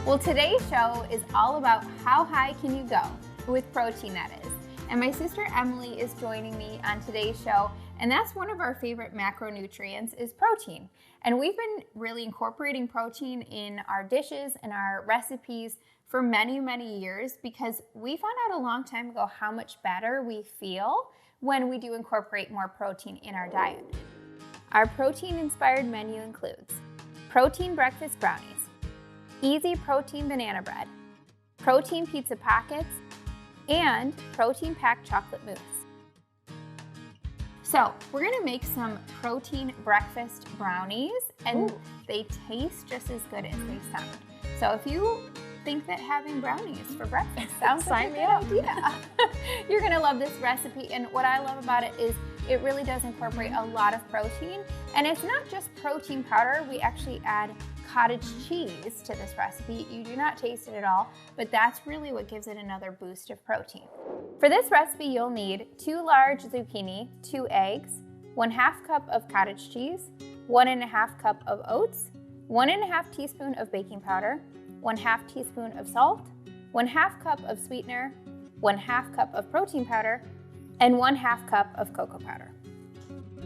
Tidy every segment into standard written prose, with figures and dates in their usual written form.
Well, today's show is all about how high can you go with protein, that is. And my sister Emily is joining me on today's show, and that's one of our favorite macronutrients is protein. And we've been really incorporating protein in our dishes and our recipes for many, many years because we found out a long time ago how much better we feel when we do incorporate more protein in our diet. Our protein-inspired menu includes protein breakfast brownies, easy protein banana bread, protein pizza pockets, and protein-packed chocolate mousse. So we're gonna make some protein breakfast brownies, and they taste just as good as they sound. So if you think that having brownies for breakfast sounds like a good idea, you're gonna love this recipe. And what I love about it is it really does incorporate a lot of protein, and it's not just protein powder. We actually add cottage cheese to this recipe. You do not taste it at all, but that's really what gives it another boost of protein. For this recipe, you'll need 2 large zucchini, 2 eggs, 1/2 cup of cottage cheese, 1½ cup of oats, 1½ teaspoon of baking powder, 1/2 teaspoon of salt, 1/2 cup of sweetener, 1/2 cup of protein powder, and 1/2 cup of cocoa powder.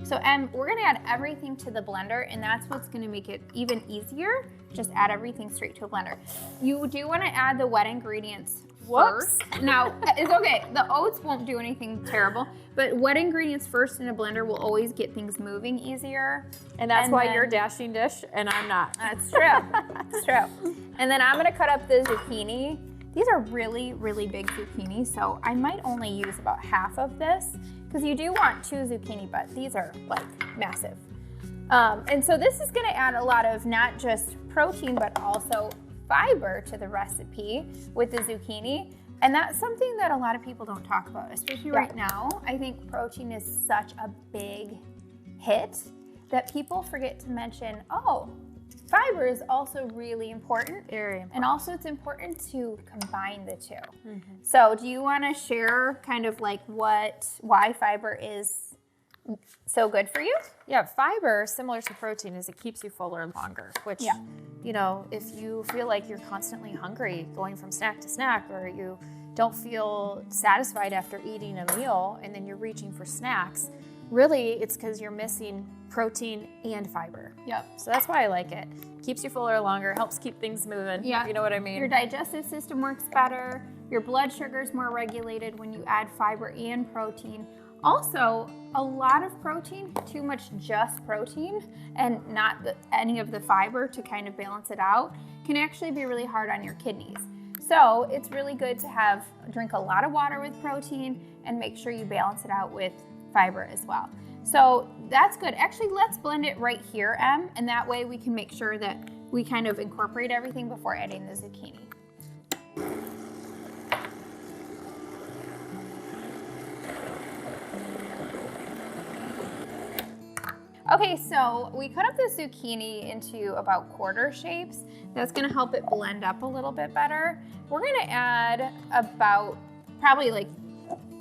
So we're gonna add everything to the blender, and that's what's gonna make it even easier. Just add everything straight to a blender. You do wanna add the wet ingredients first. Now, it's okay, the oats won't do anything terrible, but wet ingredients first in a blender will always get things moving easier. And that's why you're dashing dish and I'm not. That's true, that's true. And then I'm gonna cut up the zucchini. These are really, really big zucchini, so I might only use about half of this because you do want 2 zucchini, but these are like massive. And so this is gonna add a lot of not just protein, but also fiber to the recipe with the zucchini. And that's something that a lot of people don't talk about, especially right now. I think protein is such a big hit that people forget to mention, fiber is also really important. Very important. And also it's important to combine the two. So do you want to share kind of like why fiber is so good for you? Yeah, fiber, similar to protein, is it keeps you fuller longer, which, you know, if you feel like you're constantly hungry going from snack to snack, or you don't feel satisfied after eating a meal and then you're reaching for snacks, really it's because you're missing protein and fiber. Yep. So that's why I like it. Keeps you fuller longer, helps keep things moving. Yeah. You know what I mean? Your digestive system works better. Your blood sugar is more regulated when you add fiber and protein. Also, a lot of protein, too much just protein and not any of the fiber to kind of balance it out, can actually be really hard on your kidneys. So it's really good to drink a lot of water with protein and make sure you balance it out with fiber as well. So that's good. Actually, let's blend it right here, and that way we can make sure that we kind of incorporate everything before adding the zucchini. Okay, so we cut up the zucchini into about quarter shapes. That's gonna help it blend up a little bit better. We're gonna add about probably like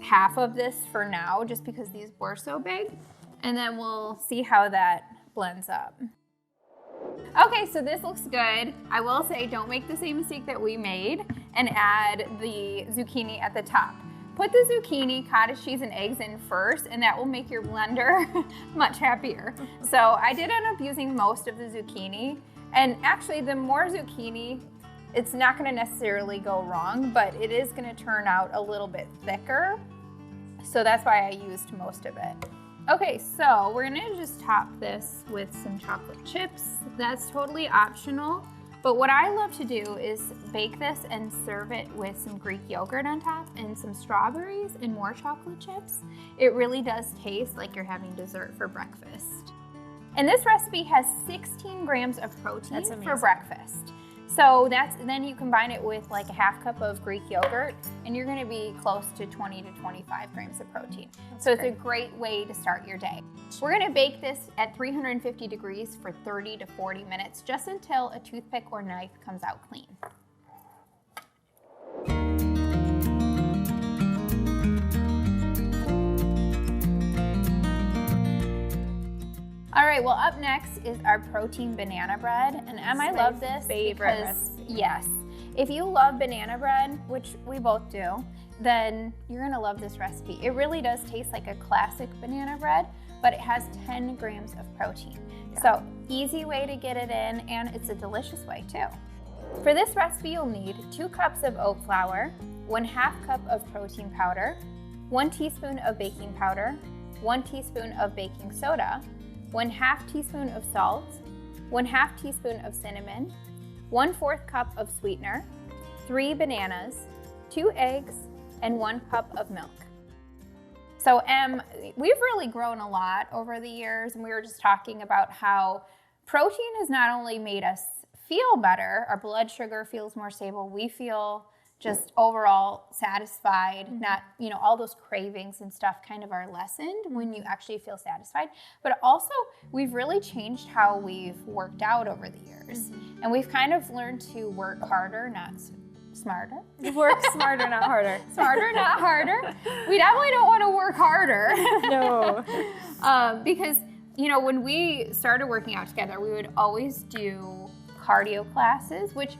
half of this for now, just because these were so big, and then we'll see how that blends up. Okay, so this looks good. I will say, don't make the same mistake that we made and add the zucchini at the top. Put the zucchini, cottage cheese, and eggs in first, and that will make your blender much happier. So I did end up using most of the zucchini, and actually the more zucchini, it's not gonna necessarily go wrong, but it is gonna turn out a little bit thicker. So that's why I used most of it. Okay, so we're gonna just top this with some chocolate chips. That's totally optional, but what I love to do is bake this and serve it with some Greek yogurt on top and some strawberries and more chocolate chips. It really does taste like you're having dessert for breakfast. And this recipe has 16 grams of protein for breakfast. So then you combine it with like a half cup of Greek yogurt, and you're gonna be close to 20 to 25 grams of protein. So it's a great way to start your day. We're gonna bake this at 350 degrees for 30 to 40 minutes, just until a toothpick or knife comes out clean. All right, well, up next is our protein banana bread. And Em, I love this favorite because, recipe. yes, if you love banana bread, which we both do, then you're gonna love this recipe. It really does taste like a classic banana bread, but it has 10 grams of protein. Yeah. So easy way to get it in, and it's a delicious way too. For this recipe, you'll need 2 cups of oat flour, 1/2 cup of protein powder, 1 teaspoon of baking powder, 1 teaspoon of baking soda, 1/2 teaspoon of salt, 1/2 teaspoon of cinnamon, 1/4 cup of sweetener, 3 bananas, 2 eggs, and 1 cup of milk. So we've really grown a lot over the years, and we were just talking about how protein has not only made us feel better, our blood sugar feels more stable, we feel just overall satisfied, not, all those cravings and stuff kind of are lessened when you actually feel satisfied. But also, we've really changed how we've worked out over the years. And we've kind of learned to work harder, not smarter. Work smarter, not harder. Smarter, not harder. We definitely don't want to work harder. No. Because, when we started working out together, we would always do cardio classes, which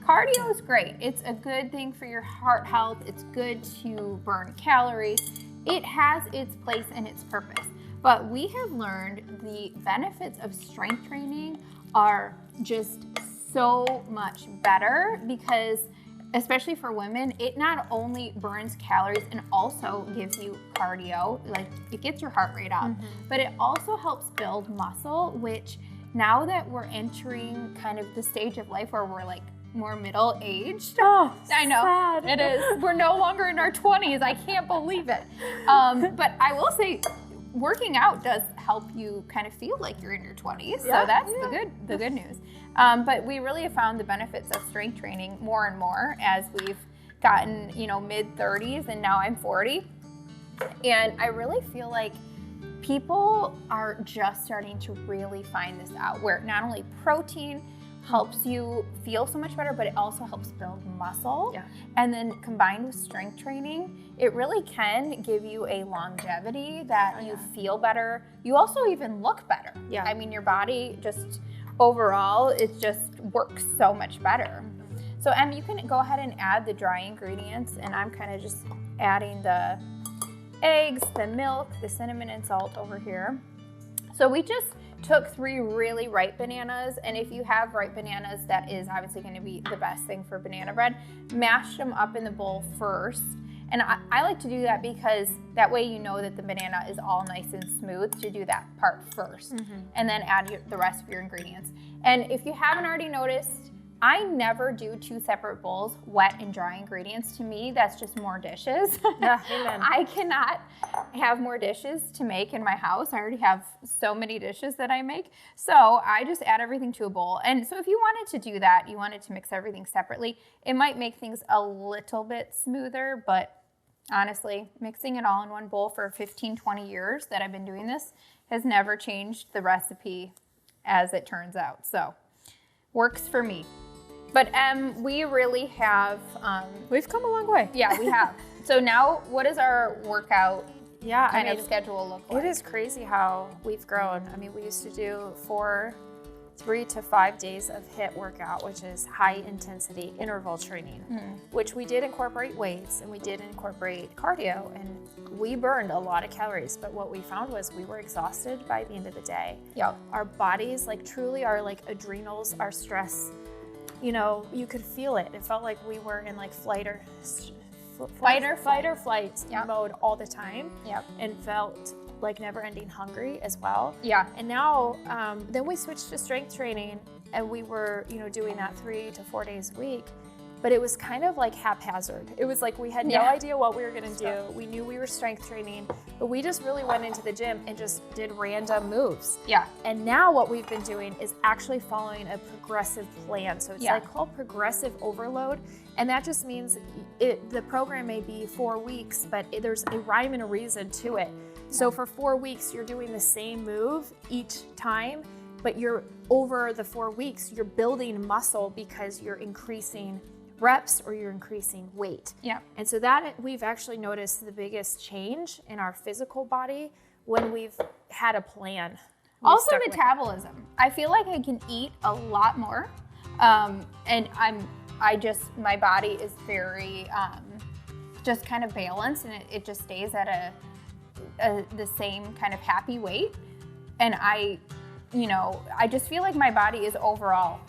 cardio is great. It's a good thing for your heart health. It's good to burn calories. It has its place and its purpose. But we have learned the benefits of strength training are just so much better because, especially for women, it not only burns calories and also gives you cardio, like it gets your heart rate up, but it also helps build muscle, which now that we're entering kind of the stage of life where we're like more middle-aged. Oh, I know. sad. It is. We're no longer in our 20s. I can't believe it. But I will say, working out does help you kind of feel like you're in your 20s. Yeah, so that's the good news. But we really have found the benefits of strength training more and more as we've gotten, mid-30s, and now I'm 40. And I really feel like people are just starting to really find this out, where not only protein helps you feel so much better, but it also helps build muscle. Yeah. And then combined with strength training, it really can give you a longevity that you feel better. You also even look better. Yeah. I mean, your body just overall, it just works so much better. So Em, you can go ahead and add the dry ingredients, and I'm kind of just adding the eggs, the milk, the cinnamon, and salt over here. So we just took 3 really ripe bananas, and if you have ripe bananas, that is obviously going to be the best thing for banana bread. Mashed them up in the bowl first, and I like to do that because that way you know that the banana is all nice and smooth, to do that part first, and then add the rest of your ingredients. And if you haven't already noticed, I never do 2 separate bowls, wet and dry ingredients. To me, that's just more dishes. Yeah, amen. I cannot have more dishes to make in my house. I already have so many dishes that I make. So I just add everything to a bowl. And so if you wanted to do that, you wanted to mix everything separately, it might make things a little bit smoother, but honestly, mixing it all in one bowl for 15, 20 years that I've been doing this has never changed the recipe as it turns out. So works for me. But we really have... We've come a long way. Yeah, we have. So now, what does our workout kind of schedule look like? It is crazy how we've grown. I mean, we used to do 3 to 5 days of HIIT workout, which is high intensity interval training, which we did incorporate weights and we did incorporate cardio, and we burned a lot of calories. But what we found was we were exhausted by the end of the day. Yep. Our bodies, truly our adrenals, our stress, you could feel it. It felt like we were in fight or flight mode all the time. Yep. And felt like never-ending hungry as well. Yeah. And now, then we switched to strength training, and we were, doing that 3 to 4 days a week. But it was kind of haphazard. It was we had no idea what we were gonna do. We knew we were strength training, but we just really went into the gym and just did random moves. Yeah. And now what we've been doing is actually following a progressive plan. So it's called progressive overload. And that just means the program may be 4 weeks, but there's a rhyme and a reason to it. So for 4 weeks, you're doing the same move each time, but you're over the 4 weeks, you're building muscle because you're increasing reps or you're increasing weight. Yeah. And so that we've actually noticed the biggest change in our physical body when we've had a plan. Also metabolism. I feel like I can eat a lot more And my body is very, just kind of balanced, and it just stays at the same kind of happy weight. And I just feel like my body is overall,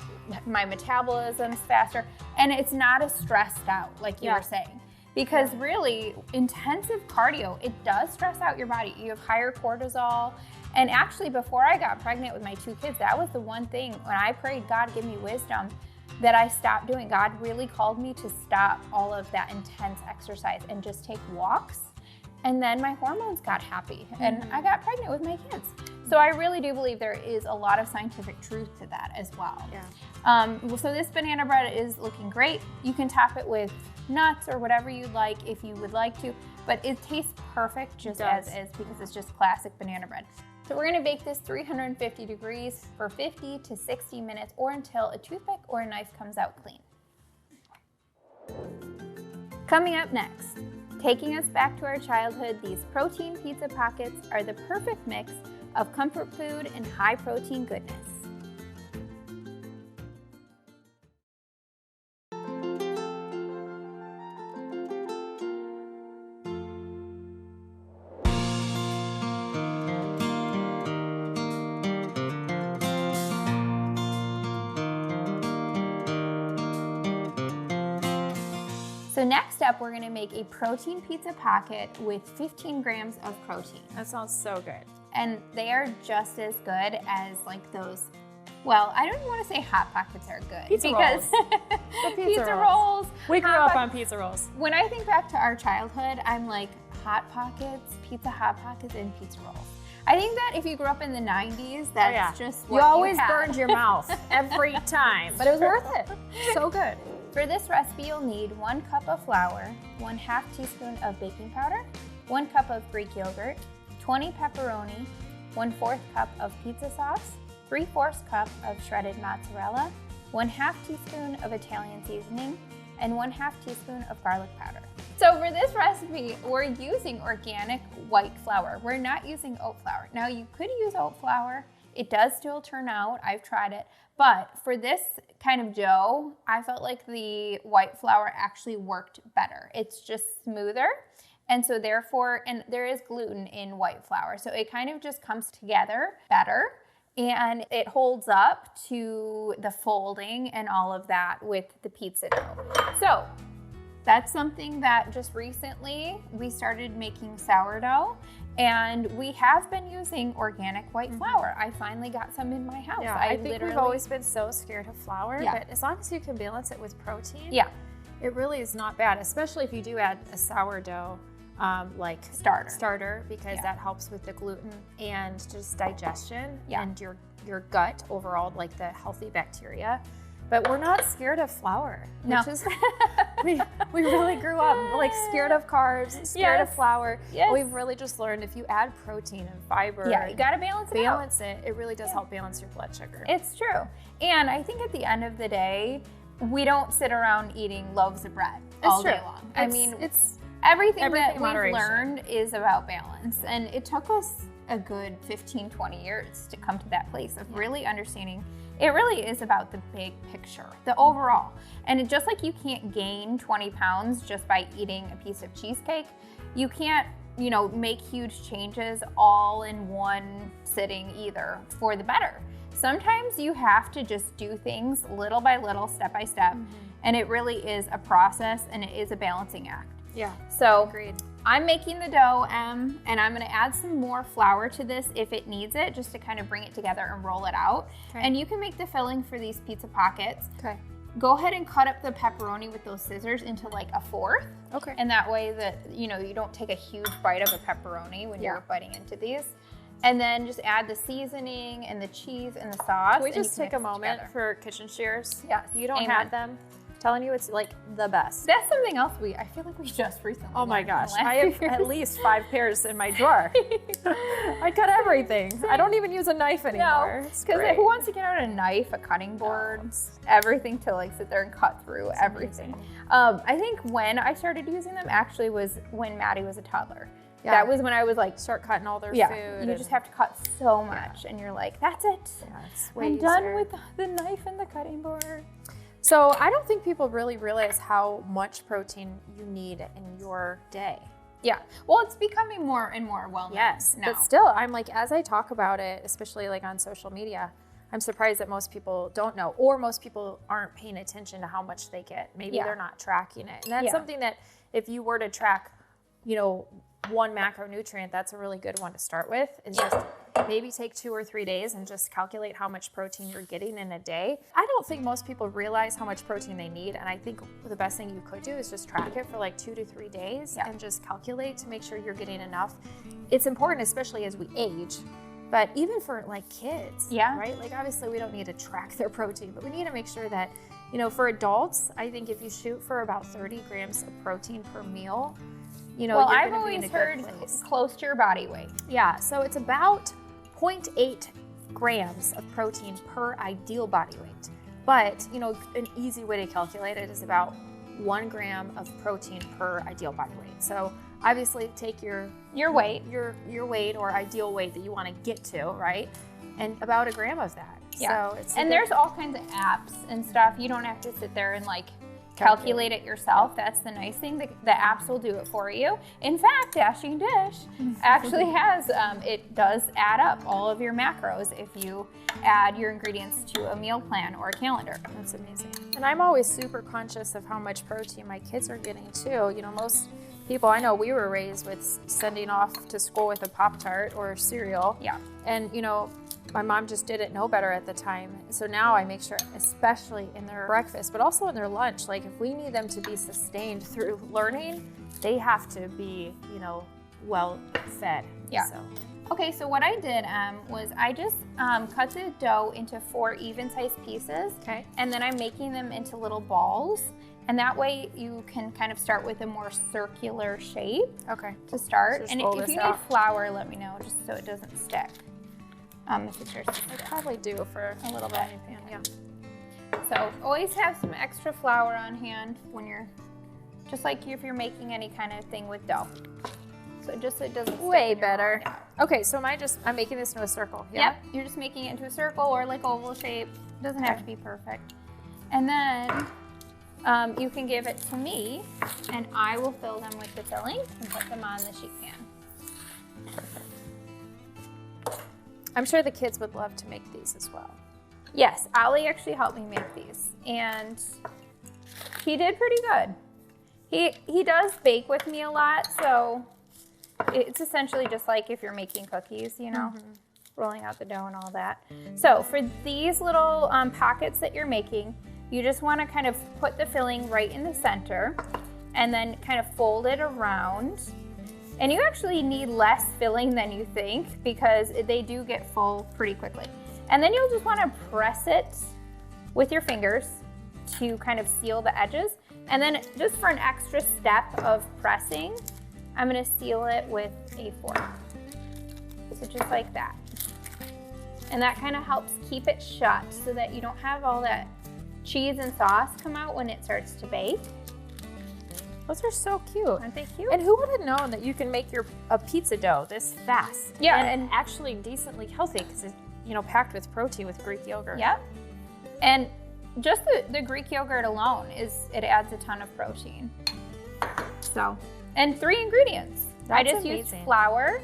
my metabolism's faster, and it's not as stressed out like you were saying. Because really, intensive cardio, it does stress out your body. You have higher cortisol. And actually, before I got pregnant with my 2 kids, that was the one thing when I prayed, God, give me wisdom, that I stopped doing. God really called me to stop all of that intense exercise and just take walks. And then my hormones got happy, and I got pregnant with my kids. So I really do believe there is a lot of scientific truth to that as well. Yeah. So this banana bread is looking great. You can top it with nuts or whatever you'd like if you would like to, but it tastes perfect just as is because it's just classic banana bread. So we're gonna bake this 350 degrees for 50 to 60 minutes or until a toothpick or a knife comes out clean. Coming up next, taking us back to our childhood, these protein pizza pockets are the perfect mix of comfort food and high protein goodness. So next up, we're gonna make a protein pizza pocket with 15 grams of protein. That sounds so good. And they are just as good as like those, well, I don't even wanna say Hot Pockets are good. Pizza because rolls. pizza rolls. We grew up on pizza rolls. When I think back to our childhood, I'm like Hot Pockets, Pizza Hot Pockets, and pizza rolls. I think that if you grew up in the 90s, that's just what you always had. burned your mouth every time, but it was worth it. So good. For this recipe, you'll need 1 cup of flour, 1/2 teaspoon of baking powder, 1 cup of Greek yogurt, 20 pepperoni, 1/4 cup of pizza sauce, 3/4 cup of shredded mozzarella, 1/2 teaspoon of Italian seasoning, and 1/2 teaspoon of garlic powder. So for this recipe, we're using organic white flour. We're not using oat flour. Now you could use oat flour. It does still turn out, I've tried it. But for this kind of dough, I felt like the white flour actually worked better. It's just smoother. And so therefore, and there is gluten in white flour. So it kind of just comes together better. And it holds up to the folding and all of that with the pizza dough. So that's something that just recently we started making sourdough, and we have been using organic white flour. I finally got some in my house. Yeah, I think we've always been so scared of flour, but as long as you can balance it with protein, it really is not bad, especially if you do add a sourdough like starter because that helps with the gluten and just digestion and your gut overall, like the healthy bacteria. But we're not scared of flour. No. Which is, we really grew up like scared of carbs, scared of flour. Yes. We've really just learned if you add protein and fiber, you gotta balance it. It really does help balance your blood sugar. It's true. And I think at the end of the day, we don't sit around eating loaves of bread all day long. I mean, it's everything that we've learned is about balance. And it took us a good 15, 20 years to come to that place of really understanding. It really is about the big picture, the overall. And just like you can't gain 20 pounds just by eating a piece of cheesecake, you can't, make huge changes all in one sitting either for the better. Sometimes you have to just do things little by little, step by step. And it really is a process and it is a balancing act. Yeah, so agreed. I'm making the dough, and I'm gonna add some more flour to this if it needs it, just to kind of bring it together and roll it out. And you can make the filling for these pizza pockets. Go ahead and cut up the pepperoni with those scissors into like a 1/4. And that way that, you don't take a huge bite of a pepperoni when you're biting into these. And then just add the seasoning and the cheese and the sauce. Can we just take a moment for kitchen shears? Yes. You don't have them. Telling you, it's like the best. That's something else I feel like we just recently Oh my gosh, I have at least 5 pairs in my drawer. I cut everything. I don't even use a knife anymore. Because who wants to get out a knife, a cutting board, everything to like sit there and cut through everything. I think when I started using them actually was when Maddie was a toddler. Yeah. That was when I was like, Start cutting all their yeah, food. you just have to cut so much, and you're like, that's it. Yeah, it's way I'm easier. done with the knife and the cutting board. So I don't think people really realize how much protein you need in your day. Yeah. Well, it's becoming more and more well-known. Yes, now. but still, I'm like, as I talk about it, especially like on social media, I'm surprised that most people don't know, or most people aren't paying attention to how much they get. Maybe they're not tracking it. And that's something that if you were to track, you know, one macronutrient, that's a really good one to start with, is just maybe take 2 or 3 days and just calculate how much protein you're getting in a day. I don't think most people realize how much protein they need. And I think the best thing you could do is just track it for like 2 to 3 days and just calculate to make sure you're getting enough. It's important, especially as we age. But even for like kids, right? Like obviously we don't need to track their protein, but we need to make sure that, you know, for adults, I think if you shoot for about 30 grams of protein per meal, you know, you're I've going to be in always a heard good place. close to your body weight. Yeah, so it's about 0.8 grams of protein per ideal body weight. But, you know, an easy way to calculate it is about 1 gram of protein per ideal body weight. So obviously take your weight, your weight or ideal weight that you want to get to, right? And about 1 gram of that. Yeah. So it's and there's all kinds of apps and stuff. You don't have to sit there and like calculate it yourself. That's the nice thing. The apps will do it for you. In fact, Dashing Dish actually has, it does add up all of your macros if you add your ingredients to a meal plan or a calendar. That's amazing. And I'm always super conscious of how much protein my kids are getting too. You know, most people, I know we were raised with sending off to school with a Pop-Tart or cereal. Yeah. And, you know, my mom just didn't know better at the time. So now I make sure, especially in their breakfast, but also in their lunch, like if we need them to be sustained through learning, they have to be, you know, well fed. Yeah. So. Okay, so what I did was I just cut the dough into 4 even-sized pieces. Okay. And then I'm making them into little balls. And that way you can kind of start with a more circular shape to start. So and if you need flour, let me know, just so it doesn't stick. If it's yours. I probably do for a little bit. Yeah. So always have some extra flour on hand when you're, just like if you're making any kind of thing with dough. So just so it doesn't stick Way in your better. mouth. Okay, so I'm making this into a circle. Yeah? Yep, you're just making it into a circle or like oval shape. It doesn't have to be perfect. And then you can give it to me and I will fill them with the filling and put them on the sheet pan. I'm sure the kids would love to make these as well. Yes, Ollie actually helped me make these and he did pretty good. He does bake with me a lot, so it's essentially just like if you're making cookies, you know, rolling out the dough and all that. So for these little pockets that you're making, you just want to kind of put the filling right in the center and then kind of fold it around. And you actually need less filling than you think because they do get full pretty quickly. And then you'll just want to press it with your fingers to kind of seal the edges. And then just for an extra step of pressing, I'm going to seal it with a fork. So just like that. And that kind of helps keep it shut so that you don't have all that cheese and sauce come out when it starts to bake. Those are so cute. Aren't they cute? And who would have known that you can make a pizza dough this fast? Yeah. And actually decently healthy because it's, you know, packed with protein with Greek yogurt. Yep. And just the Greek yogurt alone it adds a ton of protein. So, and 3 ingredients. I just used flour,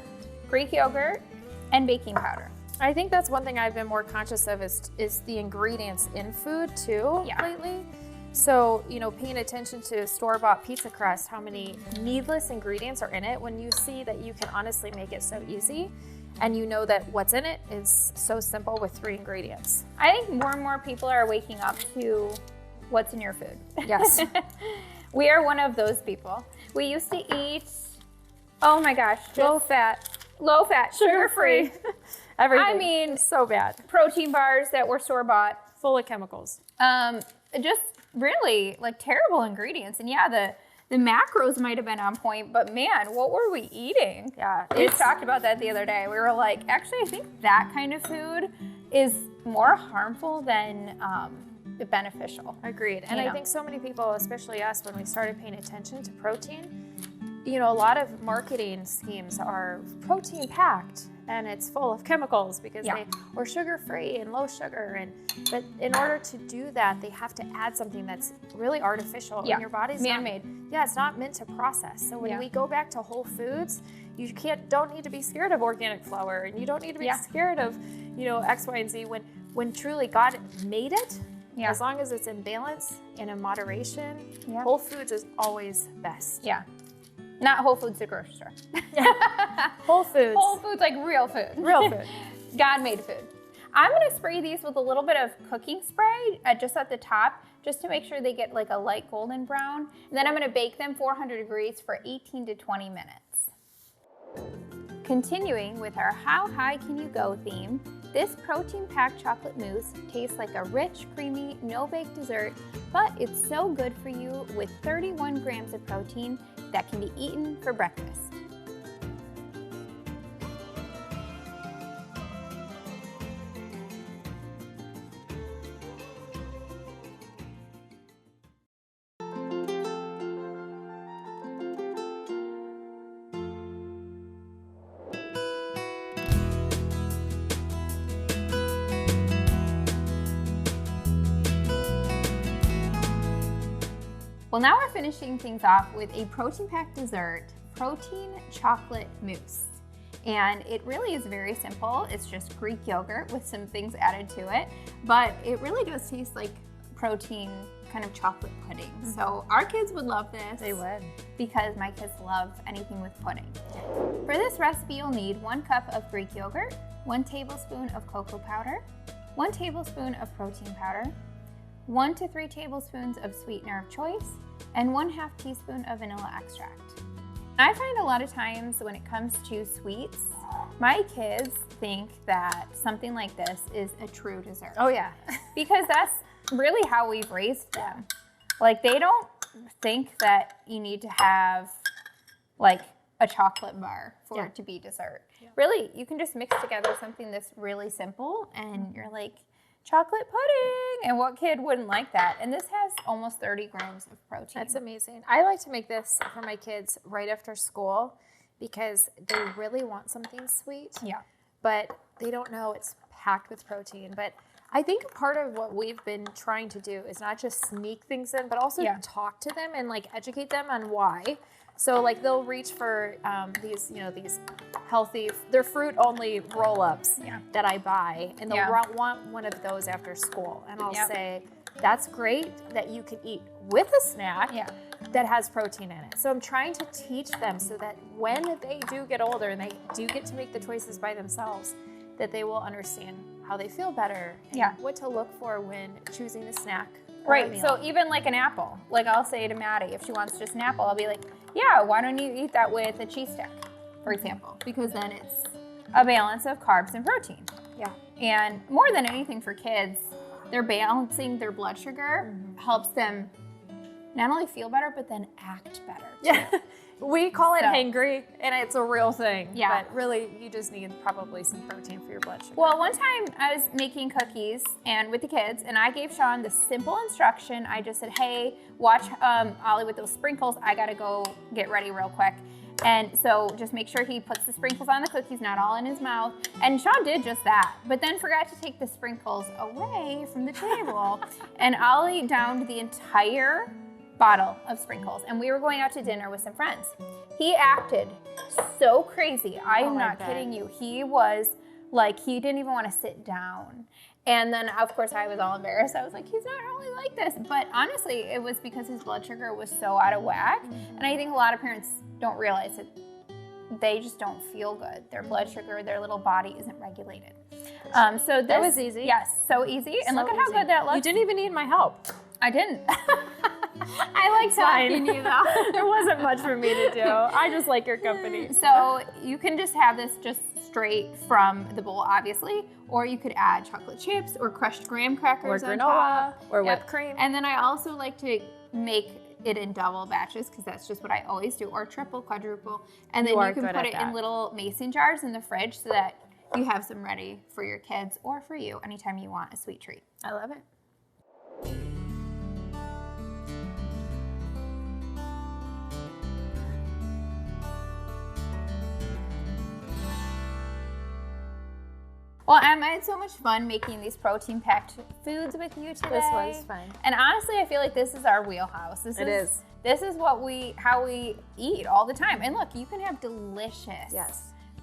Greek yogurt, and baking powder. I think that's one thing I've been more conscious of is the ingredients in food too lately. So, you know, paying attention to store-bought pizza crust, how many needless ingredients are in it when you see that you can honestly make it so easy and you know that what's in it is so simple with 3 ingredients. I think more and more people are waking up to what's in your food. Yes. We are one of those people. We used to eat, oh my gosh, low fat, sugar-free. Everything. I mean, so bad. Protein bars that were store-bought. Full of chemicals. Just really like terrible ingredients. And yeah, the macros might have been on point, but man, what were we eating? Yeah. We just talked about that the other day. We were like, actually, I think that kind of food is more harmful than beneficial. Agreed. And I think so many people, especially us, when we started paying attention to protein, you know, a lot of marketing schemes are protein packed and it's full of chemicals because or sugar free and low sugar, but in order to do that, they have to add something that's really artificial in your body's man-made. It's not meant to process. So when we go back to whole foods, you don't need to be scared of organic flour, and you don't need to be scared of, you know, X, Y, and Z when truly God made it. As long as it's in balance and in moderation, whole foods is always best. Not Whole Foods, the grocery store. Whole Foods. Whole Foods, like real food. Real food. God-made food. I'm gonna spray these with a little bit of cooking spray just at the top, just to make sure they get like a light golden brown. And then I'm gonna bake them 400 degrees for 18 to 20 minutes. Continuing with our How High Can You Go theme, this protein-packed chocolate mousse tastes like a rich, creamy, no-bake dessert, but it's so good for you with 31 grams of protein that can be eaten for breakfast. Well, now we're finishing things off with a protein-packed dessert, protein chocolate mousse. And it really is very simple. It's just Greek yogurt with some things added to it, but it really does taste like protein kind of chocolate pudding. So our kids would love this. They would. Because my kids love anything with pudding. For this recipe, you'll need 1 cup of Greek yogurt, 1 tablespoon of cocoa powder, 1 tablespoon of protein powder, 1 to 3 tablespoons of sweetener of choice, and 1/2 teaspoon of vanilla extract. I find a lot of times when it comes to sweets, my kids think that something like this is a true dessert. Oh yeah. Because that's really how we've raised them. Like, they don't think that you need to have like a chocolate bar for it to be dessert. Really, you can just mix together something that's really simple and you're like, chocolate pudding, and what kid wouldn't like that? And this has almost 30 grams of protein. That's amazing. I like to make this for my kids right after school because they really want something sweet. But they don't know it's packed with protein. But I think part of what we've been trying to do is not just sneak things in, but also talk to them and like educate them on why. So like they'll reach for these, you know, these healthy, they're fruit only roll-ups that I buy, and they'll want one of those after school. And I'll say, that's great that you can eat with a snack that has protein in it. So I'm trying to teach them so that when they do get older and they do get to make the choices by themselves, that they will understand how they feel better and what to look for when choosing a snack. Right, so even like an apple, like I'll say to Maddie, if she wants just an apple, I'll be like, yeah, why don't you eat that with a cheese stick, for example, because then it's a balance of carbs and protein. And more than anything for kids, they're balancing their blood sugar, helps them not only feel better, but then act better. We call it hangry, and it's a real thing. But really, you just need probably some protein for your blood sugar. Well, one time I was making cookies and with the kids, and I gave Sean the simple instruction. I just said, hey, watch Ollie with those sprinkles. I gotta go get ready real quick. And so just make sure he puts the sprinkles on the cookies, not all in his mouth. And Sean did just that, but then forgot to take the sprinkles away from the table. And Ollie downed the entire bottle of sprinkles, and we were going out to dinner with some friends. He acted so crazy. I am not kidding you. He was like, he didn't even want to sit down. And then of course I was all embarrassed. I was like, he's not really like this. But honestly, it was because his blood sugar was so out of whack. And I think a lot of parents don't realize that they just don't feel good. Their blood sugar, their little body isn't regulated. So that was easy. Yes, so easy. And look at how good that looks. You didn't even need my help. I didn't. I like talking to you though. There wasn't much for me to do. I just like your company. So you can just have this just straight from the bowl, obviously, or you could add chocolate chips or crushed graham crackers or granola or Yep. whipped cream. And then I also like to make it in double batches because that's just what I always do, or triple, quadruple. And then you can put it in little mason jars in the fridge so that you have some ready for your kids or for you anytime you want a sweet treat. I love it. Well, Em, I had so much fun making these protein-packed foods with you today. This was fun. And honestly, I feel like this is our wheelhouse. This is how we eat all the time. And look, you can have delicious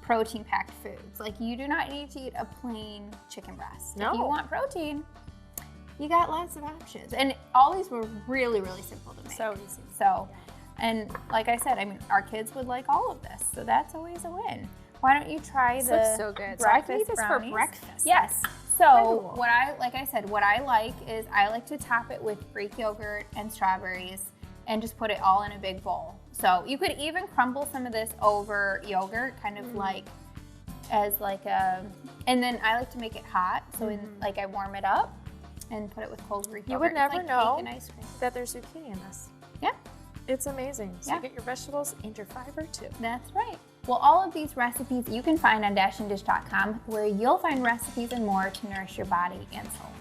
protein-packed foods. Like, you do not need to eat a plain chicken breast. No. If you want protein, you got lots of options. And all these were really, really simple to make. So easy. So, and like I said, I mean, our kids would like all of this. So that's always a win. Why don't you try This the looks so good. breakfast So I can eat this brownies? for breakfast. Yes. So Incredible. what I like is I like to top it with Greek yogurt and strawberries and just put it all in a big bowl. So you could even crumble some of this over yogurt, kind of like as like a, and then I like to make it hot. So like I warm it up and put it with cold Greek yogurt. You would It's never like know cake and ice cream. that there's zucchini in this. Yeah. It's amazing. So Yeah. you get your vegetables and your fiber too. That's right. Well, all of these recipes you can find on dashanddish.com, where you'll find recipes and more to nourish your body and soul.